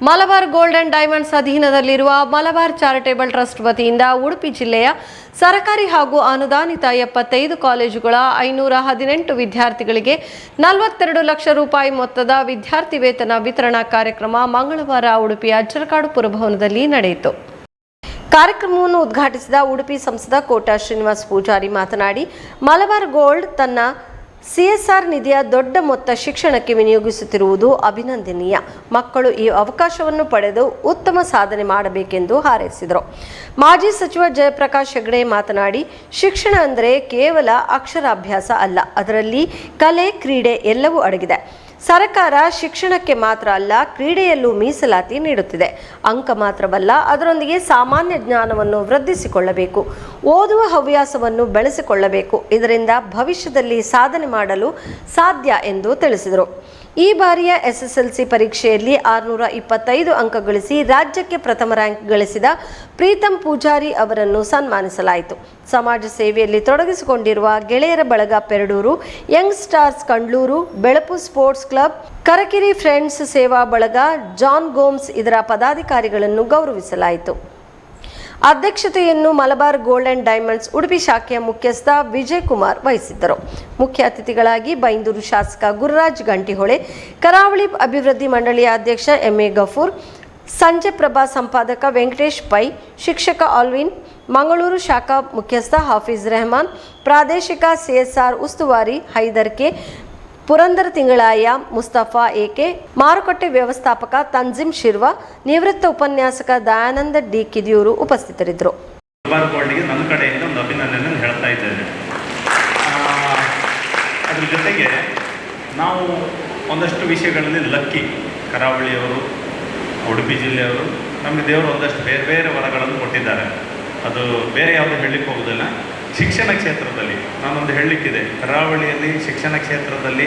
Malabar gold and diamonds ಅಧೀನದಲ್ಲಿರುವ Malabar charitable trust ವತಿಯಿಂದ ಉಡುಪಿ ಜಿಲ್ಲೆಯ ಸರ್ಕಾರಿ ಹಾಗೂ ಅನುದಾನಿತ 75 ಕಾಲೇಜುಗಳ 518 ವಿದ್ಯಾರ್ಥಿಗಳಿಗೆ 42 ಲಕ್ಷ ರೂಪಾಯಿ ಮೊತ್ತದ ವಿದ್ಯಾರ್ಥಿ ವೇತನ ವಿತರಣಾ ಕಾರ್ಯಕ್ರಮ ಮಂಗಳವಾರ ಉಡುಪಿಯ ಅಜ್ಜರಕಾಡು ಪುರಭವನದಲ್ಲಿ ನಡೆಯಿತು. ಕಾರ್ಯಕ್ರಮವನ್ನು ಉದ್ಘಾಟಿಸಿದ ಉಡುಪಿ ಸಂಸದ ಕೋಟಾ ಶ್ರೀನಿವಾಸ್ ಪೂಜಾರಿ ಮಾತನಾಡಿ, ಮಲಬಾರ್ ಗೋಲ್ಡ್ ತನ್ನ ಸಿಎಸ್ಆರ್ ನಿಧಿಯ ದೊಡ್ಡ ಮೊತ್ತ ಶಿಕ್ಷಣಕ್ಕೆ ವಿನಿಯೋಗಿಸುತ್ತಿರುವುದು ಅಭಿನಂದನೀಯ. ಮಕ್ಕಳು ಈ ಅವಕಾಶವನ್ನು ಪಡೆದು ಉತ್ತಮ ಸಾಧನೆ ಮಾಡಬೇಕೆಂದು ಹಾರೈಸಿದರು. ಮಾಜಿ ಸಚಿವ ಜಯಪ್ರಕಾಶ್ ಹೆಗಡೆ ಮಾತನಾಡಿ, ಶಿಕ್ಷಣ ಅಂದರೆ ಕೇವಲ ಅಕ್ಷರಾಭ್ಯಾಸ ಅಲ್ಲ, ಅದರಲ್ಲಿ ಕಲೆ, ಕ್ರೀಡೆ ಎಲ್ಲವೂ ಅಡಗಿದೆ. ಸರ್ಕಾರ ಶಿಕ್ಷಣಕ್ಕೆ ಮಾತ್ರ ಅಲ್ಲ, ಕ್ರೀಡೆಯಲ್ಲೂ ಮೀಸಲಾತಿ ನೀಡುತ್ತಿದೆ. ಅಂಕ ಮಾತ್ರವಲ್ಲ, ಅದರೊಂದಿಗೆ ಸಾಮಾನ್ಯ ಜ್ಞಾನವನ್ನು ವೃದ್ಧಿಸಿಕೊಳ್ಳಬೇಕು, ಓದುವ ಹವ್ಯಾಸವನ್ನು ಬೆಳೆಸಿಕೊಳ್ಳಬೇಕು. ಇದರಿಂದ ಭವಿಷ್ಯದಲ್ಲಿ ಸಾಧನೆ ಮಾಡಲು ಸಾಧ್ಯ ಎಂದು ತಿಳಿಸಿದರು. ಈ ಬಾರಿಯ ಎಸ್ಎಸ್ಎಲ್ಸಿ ಪರೀಕ್ಷೆಯಲ್ಲಿ 625 ಅಂಕ ಗಳಿಸಿ ರಾಜ್ಯಕ್ಕೆ ಪ್ರಥಮ ರ್ಯಾಂಕ್ ಗಳಿಸಿದ ಪ್ರೀತಂ ಪೂಜಾರಿ ಅವರನ್ನು ಸನ್ಮಾನಿಸಲಾಯಿತು. ಸಮಾಜ ಸೇವೆಯಲ್ಲಿ ತೊಡಗಿಸಿಕೊಂಡಿರುವ ಗೆಳೆಯರ ಬಳಗ Perdoor, young stars Kandlur, Belapu sports club, Karakiri friends ಸೇವಾ ಬಳಗ, ಜಾನ್ ಗೋಮ್ಸ್ ಇದರ ಪದಾಧಿಕಾರಿಗಳನ್ನು ಗೌರವಿಸಲಾಯಿತು. ಅಧ್ಯಕ್ಷತೆಯನ್ನು Malabar gold and diamonds Udupi ಶಾಖೆಯ ಮುಖ್ಯಸ್ಥ ವಿಜಯ್ ಕುಮಾರ್ ವಹಿಸಿದ್ದರು. ಮುಖ್ಯ ಅತಿಥಿಗಳಾಗಿ ಬೈಂದೂರು ಶಾಸಕ ಗುರುರಾಜ್ ಗಂಟಿಹೊಳೆ, ಕರಾವಳಿ ಅಭಿವೃದ್ಧಿ ಮಂಡಳಿಯ ಅಧ್ಯಕ್ಷ ಎಂಎ ಗಫೂರ್, ಸಂಜೆ ಪ್ರಭಾ ಸಂಪಾದಕ ವೆಂಕಟೇಶ್ ಪೈ, ಶಿಕ್ಷಕ ಆಲ್ವಿನ್, ಮಂಗಳೂರು ಶಾಖಾ ಮುಖ್ಯಸ್ಥ ಹಾಫೀಜ್ ರೆಹಮಾನ್, ಪ್ರಾದೇಶಿಕ ಸಿಎಸ್ಆರ್ ಉಸ್ತುವಾರಿ ಹೈದರ್ ಕೆ, ಪುರಂದರ ತಿಂಗಳಾಯ ಮುಸ್ತಫಾ ಎಕೆ, ಮಾರುಕಟ್ಟೆ ವ್ಯವಸ್ಥಾಪಕ ತಂಜಿಮ್ ಶಿರ್ವಾ, ನಿವೃತ್ತ ಉಪನ್ಯಾಸಕ ದಯಾನಂದ ಡಿ ಕಿದಿಯೂರು ಉಪಸ್ಥಿತರಿದ್ದರು. ನನ್ನ ಕಡೆಯಿಂದ ಒಂದು ಅಭಿನಂದನೆ ಹೇಳ್ತಾ ಇದ್ದೇನೆ. ಅದ್ರ ಜೊತೆಗೆ ನಾವು ಒಂದಷ್ಟು ವಿಷಯಗಳಲ್ಲಿ ಲಕ್ಕಿ, ಕರಾವಳಿಯವರು, ಉಡುಪಿ ಜಿಲ್ಲೆಯವರು, ನಮಗೆ ದೇವರು ಒಂದಷ್ಟು ಬೇರೆ ಬೇರೆ ವರಗಳನ್ನು ಕೊಟ್ಟಿದ್ದಾರೆ. ಅದು ಬೇರೆ ಯಾವುದು ಹೇಳಲಿಕ್ಕೆ ಹೋಗೋದಿಲ್ಲ. ಶಿಕ್ಷಣ ಕ್ಷೇತ್ರದಲ್ಲಿ ನಾನೊಂದು ಹೇಳಲಿಕ್ಕಿದೆ. ಕರಾವಳಿಯಲ್ಲಿ ಶಿಕ್ಷಣ ಕ್ಷೇತ್ರದಲ್ಲಿ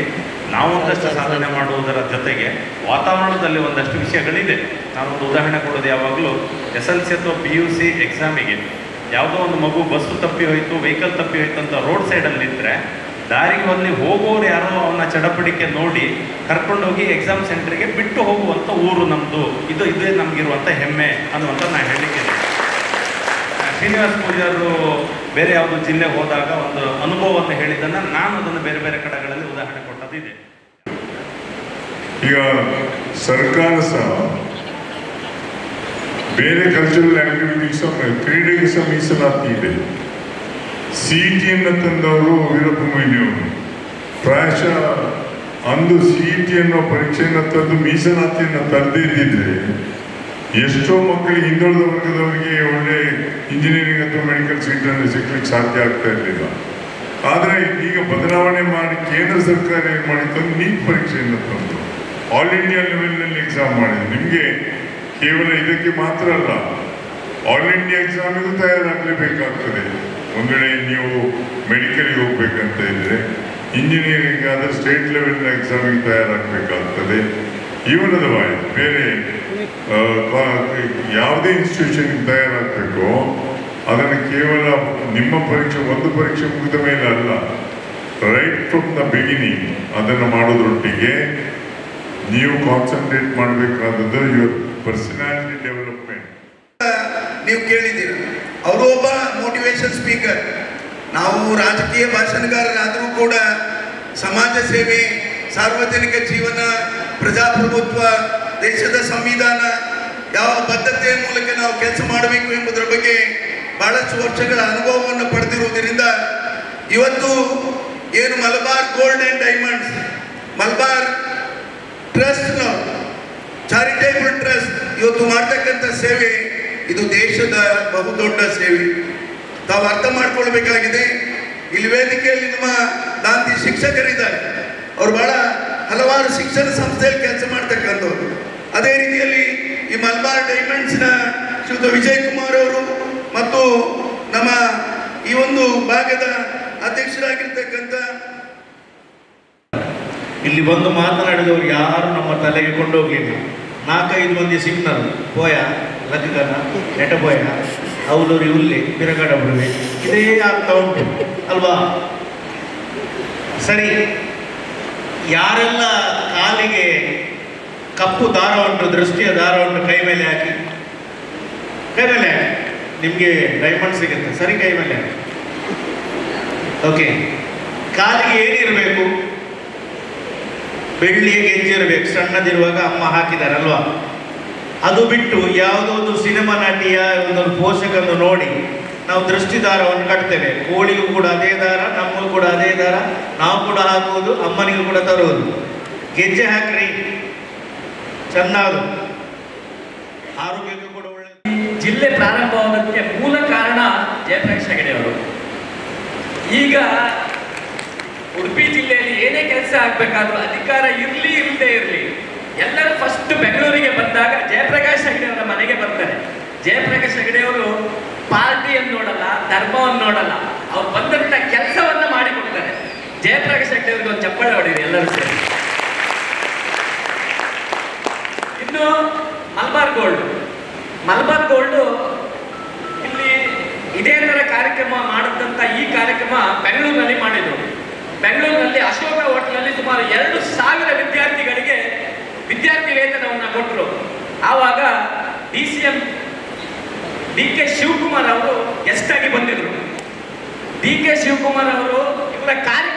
ನಾವು ಒಂದಷ್ಟು ಸಾಧನೆ ಮಾಡುವುದರ ಜೊತೆಗೆ ವಾತಾವರಣದಲ್ಲಿ ಒಂದಷ್ಟು ವಿಷಯಗಳಿದೆ. ನಾನೊಂದು ಉದಾಹರಣೆ ಕೊಡೋದು, ಯಾವಾಗಲೂ SLC ಅಥವಾ PUC ಎಕ್ಸಾಮಿಗೆ ಯಾವುದೋ ಒಂದು ಮಗು ಬಸ್ಸು ತಪ್ಪಿ ಹೋಯಿತು, ವೆಹಿಕಲ್ ತಪ್ಪಿ ಹೋಯ್ತು ಅಂತ ರೋಡ್ ಸೈಡಲ್ಲಿ ನಿಂತರೆ ದಾರಿಗೆ ಅಲ್ಲಿ ಹೋಗೋರು ಯಾರೋ ಅವನ್ನ ಚಡಪಡಿಕೆ ನೋಡಿ ಕರ್ಕೊಂಡೋಗಿ ಎಕ್ಸಾಮ್ ಸೆಂಟ್ರಿಗೆ ಬಿಟ್ಟು ಹೋಗುವಂಥ ಊರು ನಮ್ಮದು. ಇದೇ ನಮಗಿರುವಂಥ ಹೆಮ್ಮೆ ಅನ್ನುವಂಥ ನಾನು ಹೇಳಲಿಕ್ಕಿದೆ. ಶ್ರೀನಿವಾಸ್ ಪೂಜಾರು ಬೇರೆ ಯಾವುದೋ ಜಿಲ್ಲೆಗೆ ಹೋದಾಗ ಒಂದು ಅನುಭವವನ್ನು ಹೇಳಿದ್ದನ್ನು ನಾನು ಅದನ್ನು ಬೇರೆ ಬೇರೆ ಕಡೆಗಳಲ್ಲಿ ಉದಾಹರಣೆ ಕೊಟ್ಟದಿದೆ. ಈಗ ಸರ್ಕಾರ ಸಹ ಬೇರೆ ಕಲ್ಚರಲ್ ಆಕ್ಟಿವಿಟೀಸ್, ಕ್ರೀಡೆಗೆ ಸಹ ಮೀಸಲಾತಿ ಇದೆ. CET-ಯನ್ನು ತಂದವರು ವೀರಪ್ಪ ಮೊಯ್ಲಿಯವರು ಪ್ರಾಯಶಃ ಅಂದು CET ಅನ್ನೋ ಪರೀಕ್ಷೆಯನ್ನು ತಂದು ಮೀಸಲಾತಿಯನ್ನು ತರದಿದ್ದರೆ ಎಷ್ಟೋ ಮಕ್ಕಳಿಗೆ, ಹಿಂದುಳಿದ ವರ್ಗದವರಿಗೆ ಒಳ್ಳೆ ಇಂಜಿನಿಯರಿಂಗ್ ಅಥವಾ ಮೆಡಿಕಲ್ ಸೀಟನ್ನು ಸಿಗ್ಲಿಕ್ಕೆ ಸಾಧ್ಯ ಆಗ್ತಾ ಇರಲಿಲ್ಲ. ಆದರೆ ಈಗ ಬದಲಾವಣೆ ಮಾಡಿ ಕೇಂದ್ರ ಸರ್ಕಾರ ಏನು ಮಾಡಿತ್ತು, ನೀಟ್ ಪರೀಕ್ಷೆಯನ್ನು ತಂದು ಆಲ್ ಇಂಡಿಯಾ ಲೆವೆಲ್ನಲ್ಲಿ ಎಕ್ಸಾಮ್ ಮಾಡಿದೆ. ನಿಮಗೆ ಕೇವಲ ಇದಕ್ಕೆ ಮಾತ್ರ ಅಲ್ಲ, ಆಲ್ ಇಂಡಿಯಾ ಎಕ್ಸಾಮಿಗೂ ತಯಾರಾಗಲೇಬೇಕಾಗ್ತದೆ. ಒಂದು ವೇಳೆ ನೀವು ಮೆಡಿಕಲ್ಗೆ ಹೋಗ್ಬೇಕಂತ ಇದ್ದರೆ, ಇಂಜಿನಿಯರಿಂಗ್ ಆದರೆ ಸ್ಟೇಟ್ ಲೆವೆಲ್ನ ಎಕ್ಸಾಮಿಗೆ ತಯಾರಾಗಬೇಕಾಗ್ತದೆ. ಜೀವನದ ಬೇರೆ ಯಾವುದೇ ಇನ್ಸ್ಟಿಟ್ಯೂಷನ್ಗೆ ತಯಾರಾಗಬೇಕೋ ಅದನ್ನು ಕೇವಲ ನಿಮ್ಮ ಪರೀಕ್ಷೆ, ಒಂದು ಪರೀಕ್ಷೆ ಮುಗಿದ ಮೇಲೆ ಅಲ್ಲ, ರೈಟ್ ಫ್ರಮ್ ದ ಬಿಗಿನಿಂಗ್ ಅದನ್ನು ಮಾಡೋದ್ರೊಟ್ಟಿಗೆ ನೀವು ಕಾನ್ಸಂಟ್ರೇಟ್ ಮಾಡಬೇಕಾದದ್ದು ಯುವರ್ ಪರ್ಸನಾಲಿಟಿ ಡೆವಲಪ್ಮೆಂಟ್. ನೀವು ಕೇಳಿದ್ದೀರ, ಅವರು ಒಬ್ಬ ಮೋಟಿವೇಶನ್ ಸ್ಪೀಕರ್. ನಾವು ರಾಜಕೀಯ ಭಾಷಣಗಾರರಾದರೂ ಕೂಡ ಸಮಾಜ ಸೇವೆ, ಸಾರ್ವಜನಿಕ ಜೀವನ, ಪ್ರಜಾಪ್ರಭುತ್ವ, ದೇಶದ ಸಂವಿಧಾನ, ಯಾವ ಬದ್ಧತೆಯ ಮೂಲಕ ನಾವು ಕೆಲಸ ಮಾಡಬೇಕು ಎಂಬುದರ ಬಗ್ಗೆ ಬಹಳಷ್ಟು ವರ್ಷಗಳ ಅನುಭವವನ್ನು ಪಡೆದಿರುವುದರಿಂದ ಇವತ್ತು ಏನು Malabar gold and diamonds, Malabar trust, charitable trust ಇವತ್ತು ಮಾಡ್ತಕ್ಕಂಥ ಸೇವೆ, ಇದು ದೇಶದ ಬಹುದೊಡ್ಡ ಸೇವೆ. ತಾವು ಅರ್ಥ ಮಾಡ್ಕೊಳ್ಬೇಕಾಗಿದೆ. ಇಲ್ಲಿ ವೇದಿಕೆಯಲ್ಲಿ ನಮ್ಮ ಗಾಂಧಿ ಶಿಕ್ಷಕರಿದ್ದಾರೆ. ಅವರು ಬಹಳ ಹಲವಾರು ಶಿಕ್ಷಣ ಸಂಸ್ಥೆಯಲ್ಲಿ ಕೆಲಸ ಮಾಡ್ತಕ್ಕಂಥವ್ರು. ಅದೇ ರೀತಿಯಲ್ಲಿ ಈ ಮಲಬಾರ್ ಡೈಮಂಡ್ಸ್ನ ಶ್ರೀಯುತ ವಿಜಯ್ ಕುಮಾರ್ ಅವರು ಮತ್ತು ನಮ್ಮ ಈ ಒಂದು ಭಾಗದ ಅಧ್ಯಕ್ಷರಾಗಿರ್ತಕ್ಕಂಥ, ಇಲ್ಲಿ ಬಂದು ಮಾತನಾಡಿದವರು ಯಾರು ನಮ್ಮ ತಲೆಗೆ ಕೊಂಡೋಗ್ಲಿಲ್ಲ. 4-5 ಮಂದಿ ಸಿಗ್ನರು ಪೋಯ ಲಗ್ಗನ ನೆಟಪೋಯ ಅವಲೂರಿ ಹುಲ್ಲಿ ಬಿರಗಡ ಬಿಡುವೆ ಇದೇ ಆಗ್ತಾ ಉಂಟು ಅಲ್ವಾ? ಸರಿ, ಯಾರೆಲ್ಲ ಕಾಲಿಗೆ ಕಪ್ಪು ದಾರ ಉಂಟು, ದೃಷ್ಟಿಯ ದಾರ ಉಂಟು, ಕೈ ಮೇಲೆ ಹಾಕಿ, ಕೈ ಮೇಲೆ ಹಾಕಿ, ನಿಮಗೆ ಡೈಮಂಡ್ ಸಿಗುತ್ತೆ. ಸರಿ, ಕೈ ಮೇಲೆ ಹಾಕಿ. ಓಕೆ. ಕಾಲಿಗೆ ಏನಿರಬೇಕು? ಬೆಳ್ಳಿಯ ಗೆಜ್ಜೆ ಇರಬೇಕು. ಸಣ್ಣದಿರುವಾಗ ಅಮ್ಮ ಹಾಕಿದಾರಲ್ವಾ, ಅದು ಬಿಟ್ಟು ಯಾವುದೋ ಒಂದು ಸಿನಿಮಾ ನಟಿಯ ಒಂದು ಪೋಷಕನ್ನು ನೋಡಿ ನಾವು ದೃಷ್ಟಿದಾರವನ್ನು ಕಟ್ತೇವೆ. ಕೋಳಿಗೂ ಕೂಡ ಅದೇ ದಾರ, ನಮಗೂ ಕೂಡ ಅದೇ ದಾರ, ನಾವು ಕೂಡ ಹಾಕುವುದು, ಅಮ್ಮನಿಗೂ ಕೂಡ ತರುವುದು. ಗೆಜ್ಜೆ ಹಾಕ್ರಿ, ಚೆನ್ನಾದು, ಆರೋಗ್ಯಕ್ಕೂ ಕೂಡ ಒಳ್ಳೆ. ಜಿಲ್ಲೆ ಪ್ರಾರಂಭವಾದಕ್ಕೆ ಮೂಲ ಕಾರಣ ಜಯಪ್ರಕಾಶ್ ಹೆಗಡೆ ಅವರು. ಈಗ ಉಡುಪಿ ಜಿಲ್ಲೆಯಲ್ಲಿ ಏನೇ ಕೆಲಸ ಆಗ್ಬೇಕಾದ್ರೂ ಅಧಿಕಾರ ಇರಲಿ ಇಲ್ಲದೆ ಇರಲಿ, ಎಲ್ಲರೂ ಫಸ್ಟ್ ಬೆಂಗಳೂರಿಗೆ ಬಂದಾಗ ಜಯಪ್ರಕಾಶ್ ಹೆಗಡೆ ಅವರ ಮನೆಗೆ ಬರ್ತಾರೆ. ಜಯಪ್ರಕಾಶ್ ಹೆಗಡೆ ಅವರು ಪಾರ್ಟಿಯನ್ನು ನೋಡಲ್ಲ, ಧರ್ಮವನ್ನು ನೋಡಲ್ಲ, ಅವ್ರು ಬಂದಂತ ಕೆಲಸವನ್ನ ಮಾಡಿಕೊಡ್ತಾರೆ. ಜಯಪ್ರಕಾಶ್ ಹೆಗಡೆ ಅವರಿಗೆ ಒಂದು ಚಪ್ಪಾಳೆ ಹೊಡೆಯಿರಿ ಎಲ್ಲರೂ ಸೇರಿ. ಇನ್ನು ಮಲಬಾರ್ ಗೋಲ್ಡ್ ಇಲ್ಲಿ ಇದೇ ತರ ಕಾರ್ಯಕ್ರಮ ಮಾಡಿದಂತ ಈ ಕಾರ್ಯಕ್ರಮ ಬೆಂಗಳೂರಿನಲ್ಲಿ ಮಾಡಿದ್ರು. ಬೆಂಗಳೂರಿನಲ್ಲಿ ಅಶೋಕ ಹೋಟೆಲ್ನಲ್ಲಿ ಸುಮಾರು 2,000 ವಿದ್ಯಾರ್ಥಿಗಳಿಗೆ ವಿದ್ಯಾರ್ಥಿ ವೇತನವನ್ನು ಕೊಟ್ಟರು. ಆವಾಗ DCM DK ಶಿವಕುಮಾರ್ ಅವರು ಗೆಸ್ಟ್ ಆಗಿ ಬಂದಿದ್ರು. DK ಶಿವಕುಮಾರ್ ಅವರು ಇವರ ಕಾರ್ಯಕ್ರಮ